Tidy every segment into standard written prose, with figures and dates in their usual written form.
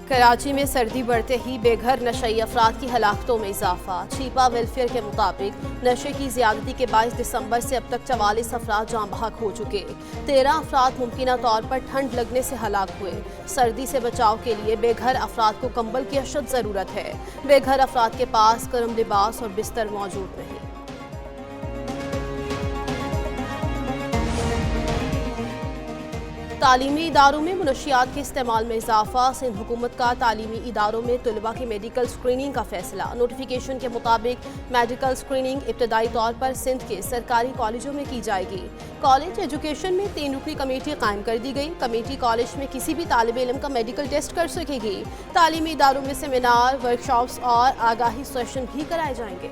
कराची में सर्दी बढ़ते ही बेघर नशई अफराद की हलाकतों में इजाफा। छीपा वेलफेयर के मुताबिक नशे की ज्यादती के 22 दिसंबर से अब तक 44 अफराद जाँ बहक हो चुके। 13 अफराद मुमकिना तौर पर ठंड लगने से हलाक हुए। सर्दी से बचाव के लिए बेघर अफराद को कंबल की अशद ज़रूरत है। बेघर अफराद के पास गर्म लिबास और बिस्तर मौजूद नहीं। तालीमी इदारों में मुनशियात के इस्तेमाल में इजाफा। सिंध हुकूमत का तालीमी इदारों में तलबा की मेडिकल स्क्रीनिंग का फैसला। नोटिफिकेशन के मुताबिक मेडिकल स्क्रीनिंग इब्तदाई तौर पर सिंध के सरकारी कॉलेजों में की जाएगी। कॉलेज एजुकेशन में 3 रुकनी कमेटी कायम कर दी गई। कमेटी कॉलेज में किसी भी तालिब इल्म का मेडिकल टेस्ट कर सकेगी। तालीमी इदारों में सेमिनार, वर्कशॉप्स और आगाही सेशन भी कराए जाएंगे।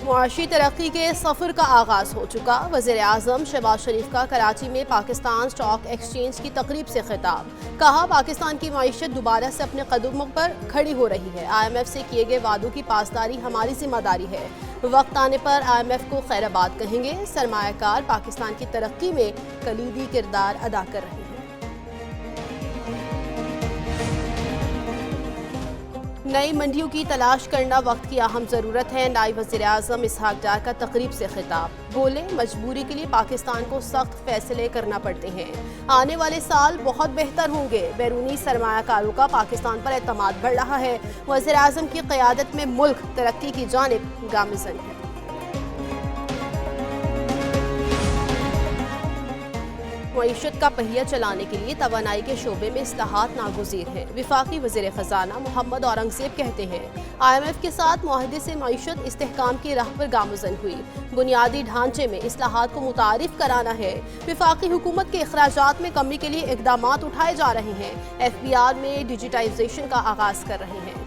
मुआशी तरक्की के सफ़र का आगाज़ हो चुका। वज़ीर आज़म शहबाज शरीफ का कराची में पाकिस्तान स्टॉक एक्सचेंज की तकरीब से खिताब। कहा, पाकिस्तान की मईशत दोबारा से अपने कदमों पर खड़ी हो रही है। IMF से किए गए वादों की पासदारी हमारी जिम्मेदारी है। वक्त आने पर IMF को खैराबाद कहेंगे। सरमायाकार पाकिस्तान की तरक्की में कलीदी किरदार अदा कर रहे हैं। नई मंडियों की तलाश करना वक्त की अहम ज़रूरत है। नायब वज़ीर आज़म इसहाक डार का तकरीब से खिताब। बोले, मजबूरी के लिए पाकिस्तान को सख्त फैसले करना पड़ते हैं। आने वाले साल बहुत बेहतर होंगे। बैरूनी सरमायाकारों का पाकिस्तान पर एतमाद बढ़ रहा है। वज़ीर आज़म की क़यादत में मुल्क तरक्की की जानिब गामज़न है। मईशत का पहिया चलाने के लिए तवानाई के शोबे में इस्लाहात नागुज़ीर हैं। वफाकी वज़ीर ख़जाना मोहम्मद औरंगज़ेब कहते हैं, IMF के साथ मुआहदे से मईशत इस्तेहकाम की राह पर गामज़न हुई। बुनियादी ढांचे में इस्लाहात को मुतारिफ कराना है। वफाकी हुकूमत के अखराजात में कमी के लिए इक़दामात उठाए जा रहे हैं। FBR में डिजिटाइजेशन का आगाज़ कर रहे हैं।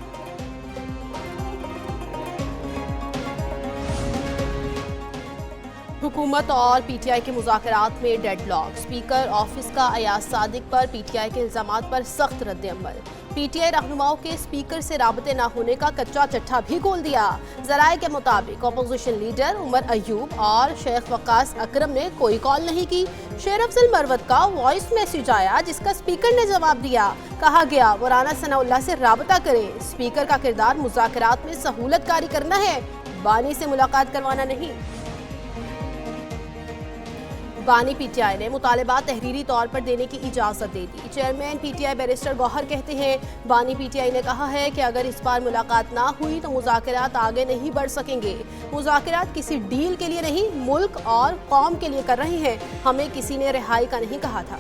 हुकूमत और PTI के मुज़ाकरात में डेडलॉक। स्पीकर ऑफिस का अयाज सादिक पर PTI के इल्ज़ामात पर सख्त रद्द-ए-अमल। PTI रहनुमाओं के स्पीकर से राबते न होने का कच्चा चट्ठा भी खोल दिया। ज़राए के मुताबिक अपोजिशन लीडर उमर अयूब और शेख वक्कास अकरम ने कोई कॉल नहीं की। शेर अफजल मरवत का वॉइस मैसेज आया जिसका स्पीकर ने जवाब दिया। कहा गया, वो राना सनाउल्लाह से राबता करें। स्पीकर का किरदार मुज़ाकरात में सहूलत कारी करना है, बानी से मुलाकात करवाना नहीं। बानी PTI ने मुतालबात तहरीरी तौर पर देने की इजाज़त दे दी। चेयरमैन PTI बैरिस्टर गौहर कहते हैं, बानी PTI ने कहा है कि अगर इस बार मुलाकात ना हुई तो मुज़ाकरात आगे नहीं बढ़ सकेंगे। मुज़ाकरात किसी डील के लिए नहीं, मुल्क और कौम के लिए कर रहे हैं। हमें किसी ने रिहाई का नहीं कहा था।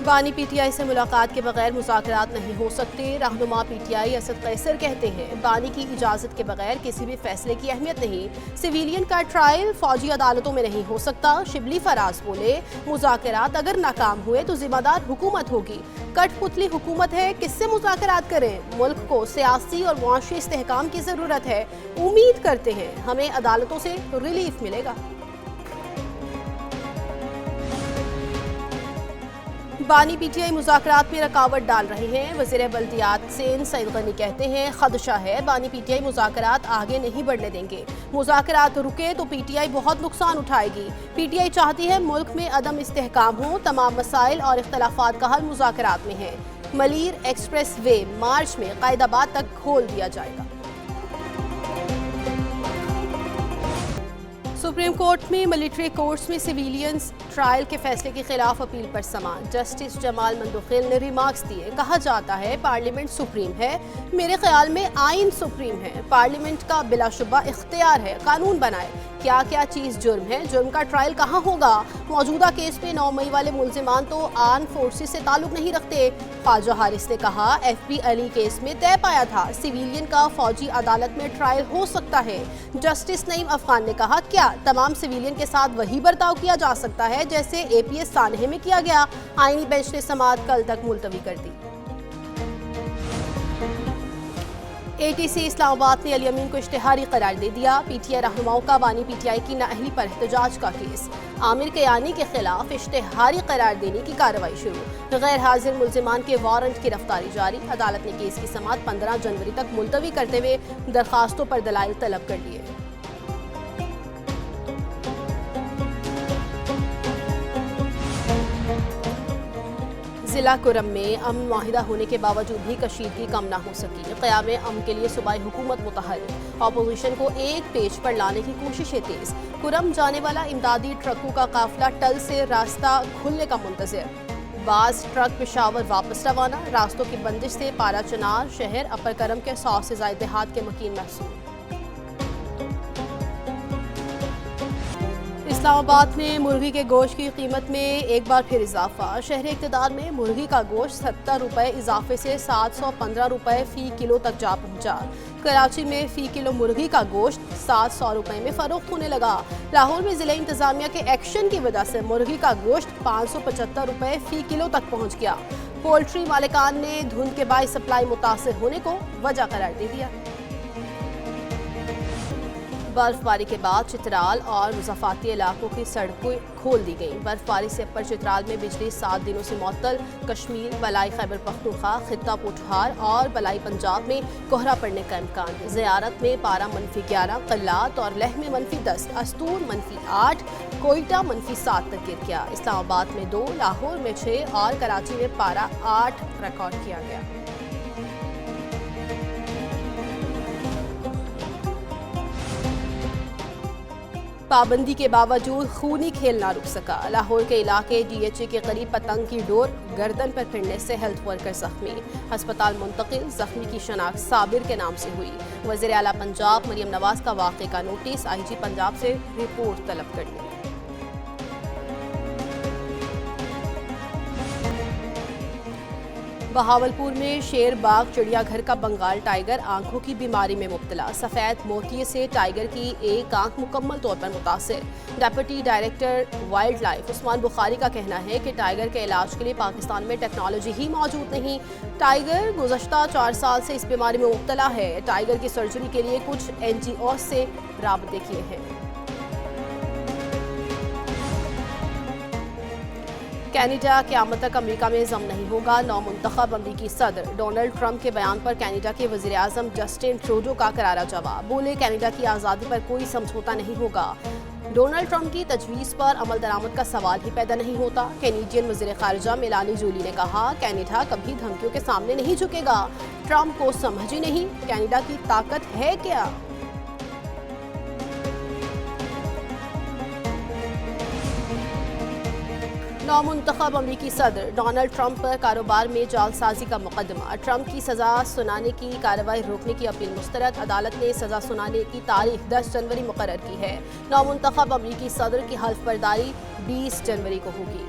बानी PTI से मुलाकात के बगैर मुज़ाकरात नहीं हो सकते। रहनुमा PTI असद कैसर कहते हैं, बानी की इजाज़त के बगैर किसी भी फैसले की अहमियत नहीं। सिविलियन का ट्रायल फौजी अदालतों में नहीं हो सकता। शिबली फराज बोले, मुज़ाकरात अगर नाकाम हुए तो जिम्मेदार हुकूमत होगी। कठपुतली हुकूमत है, किससे मुज़ाकरात करें। मुल्क को सियासी और मुआशी इस्तेहकाम की ज़रूरत है। उम्मीद करते हैं हमें अदालतों से रिलीफ मिलेगा। बानी PTI मुज़ाकरात में रुकावट डाल रहे हैं। वज़ीर बल्दियात सेन सईद गनी कहते हैं, खदशा है, बानी PTI मुज़ाकरात आगे नहीं बढ़ने देंगे। मुज़ाकरात रुके तो PTI बहुत नुकसान उठाएगी। PTI चाहती है मुल्क में अदम इस्तेहकाम हो। तमाम मसाइल और इख्तलाफात का हल मुज़ाकरात में है। मलीर एक्सप्रेस वे मार्च में क़ायदाबाद तक खोल दिया जाएगा। सुप्रीम कोर्ट में मिलिट्री कोर्ट्स में सिविलियंस ट्रायल के फैसले के खिलाफ अपील पर समाअत। जस्टिस जमाल मंदोखिल ने रिमार्क्स दिए। कहा जाता है पार्लियामेंट सुप्रीम है, मेरे ख्याल में आइन सुप्रीम है। पार्लियामेंट का बिलाशुबा इख्तियार है कानून बनाए। क्या क्या चीज़ जुर्म है, जुर्म का ट्रायल कहाँ होगा। मौजूदा केस में 9 मई वाले मुल्जिमान तो आर्म फोर्सेस से ताल्लुक नहीं रखते। ख्वाजा हारिस ने कहा, FP अली केस में तय पाया था सिविलियन का फौजी अदालत में ट्रायल हो सकता है। जस्टिस नईम अफगान ने कहा, क्या तमाम सिविलियन के साथ वही बर्ताव किया जा सकता है जैसे APS सानहे में किया गया। आईनी बेंच ने समाअत कल तक मुलतवी कर दी। ATC इस्लामाबाद ने अली अमीन को इश्तिहारी करार दे दिया। PTI रहनुमाओं का बानी PTI की नाअहली पर एहतजाज का केस। आमिर कयानी के खिलाफ इश्तिहारी करार देने की कार्रवाई शुरू। गैर हाजिर मुल्जिमान के वारंट की गिरफ्तारी जारी। अदालत ने केस की समाअत 15 जनवरी तक मुलतवी करते हुए दरखास्तों पर दलाइल तलब कर लिए। जिला कुरम में अमन माहिदा होने के बावजूद भी कशीदगी कम ना हो सकी। क़याम अमन के लिए सूबाई हुकूमत मुतहर्रिक। अपोजिशन को एक पेज पर लाने की कोशिशें तेज। कुरम जाने वाला इमदादी ट्रकों का काफिला टल से रास्ता खुलने का मुंतज़िर। बास ट्रक पेशावर वापस रवाना। रास्तों की बंदिश से पारा चनार शहर अपर करम के 100 से ज़ायद देहात के मकीन महसूस। इस्लामाबाद में मुर्गी के गोश्त की कीमत में एक बार फिर इजाफा। शहर इक़्तिदार में मुर्गी का गोश्त 70 रुपये इजाफे से 715 रुपये फ़ी किलो तक जा पहुंचा। कराची में फ़ी किलो मुर्गी का गोश्त 700 रुपये में फ़रोख्त होने लगा। लाहौर में ज़िला इंतज़ामिया के एक्शन की वजह से मुर्गी का गोश्त 575 रुपये फ़ी किलो तक पहुँच गया। पोल्ट्री मालिकान ने धुंध के बाइस सप्लाई मुतासर होने को वजह करार दे दिया। बर्फबारी के बाद चित्राल और मुज़फ़्फ़राती इलाकों की सड़कें खोल दी गईं। बर्फबारी से अपर चित्राल में बिजली 7 दिनों से मुअत्तल। कश्मीर, बलाई खैबर पख्तूनख्वा, खित्ता पोठहार और बलाई पंजाब में कोहरा पड़ने का इम्कान। ज़ियारत में पारा -11, कल्लात और लेह में -10, अस्तूर -8, कोयटा -7 तक गिर गया। इस्लामाबाद में 2, लाहौर में 6 और कराची में पारा 8 रिकॉर्ड किया गया। पाबंदी के बावजूद खूनी खेल ना रुक सका। लाहौर के इलाके DHA के करीब पतंग की डोर गर्दन पर फिरने से हेल्थ वर्कर जख्मी। अस्पताल मुंतकिल। जख्मी की शनाख्त साबिर के नाम से हुई। वज़ीर आला पंजाब मरियम नवाज का वाक़े का नोटिस। IG पंजाब से रिपोर्ट तलब कर ली। बहावलपुर में शेर बाग चिड़ियाघर का बंगाल टाइगर आंखों की बीमारी में मुब्तला। सफ़ेद मोतिये से टाइगर की एक आंख मुकम्मल तौर पर मुतासिर। Deputy director wild life Usman Bukhari का कहना है कि टाइगर के इलाज के लिए पाकिस्तान में टेक्नोलॉजी ही मौजूद नहीं। टाइगर गुज़श्ता 4 साल से इस बीमारी में मुब्तला है। टाइगर की सर्जरी के लिए कुछ NGO से राबते किए हैं। कनाडा क़यामत तक अमेरिका में ज़म नहीं होगा। नौमुंतखब अमरीकी सदर डोनाल्ड ट्रंप के बयान पर कनाडा के वज़ीर आज़म जस्टिन ट्रूडो का करारा जवाब। बोले कनाडा की आज़ादी पर कोई समझौता नहीं होगा। डोनाल्ड ट्रंप की तजवीज़ पर अमल दरामद का सवाल ही पैदा नहीं होता। कैनेडियन वज़ीर ख़ारिजा मेलानी जूली ने कहा कनाडा कभी धमकियों के सामने नहीं झुकेगा। ट्रंप को समझ ही नहीं कनाडा की ताकत है क्या। नौमुंतखब अमरीकी सदर डोनाल्ड ट्रंप पर कारोबार में जालसाजी का मुकदमा। ट्रंप की सज़ा सुनाने की कार्रवाई रोकने की अपील मुस्तरद। अदालत ने सज़ा सुनाने की तारीख 10 जनवरी मुकर्रर की है। नौमुंतखब अमरीकी सदर की हल्फ बर्दारी 20 जनवरी को होगी।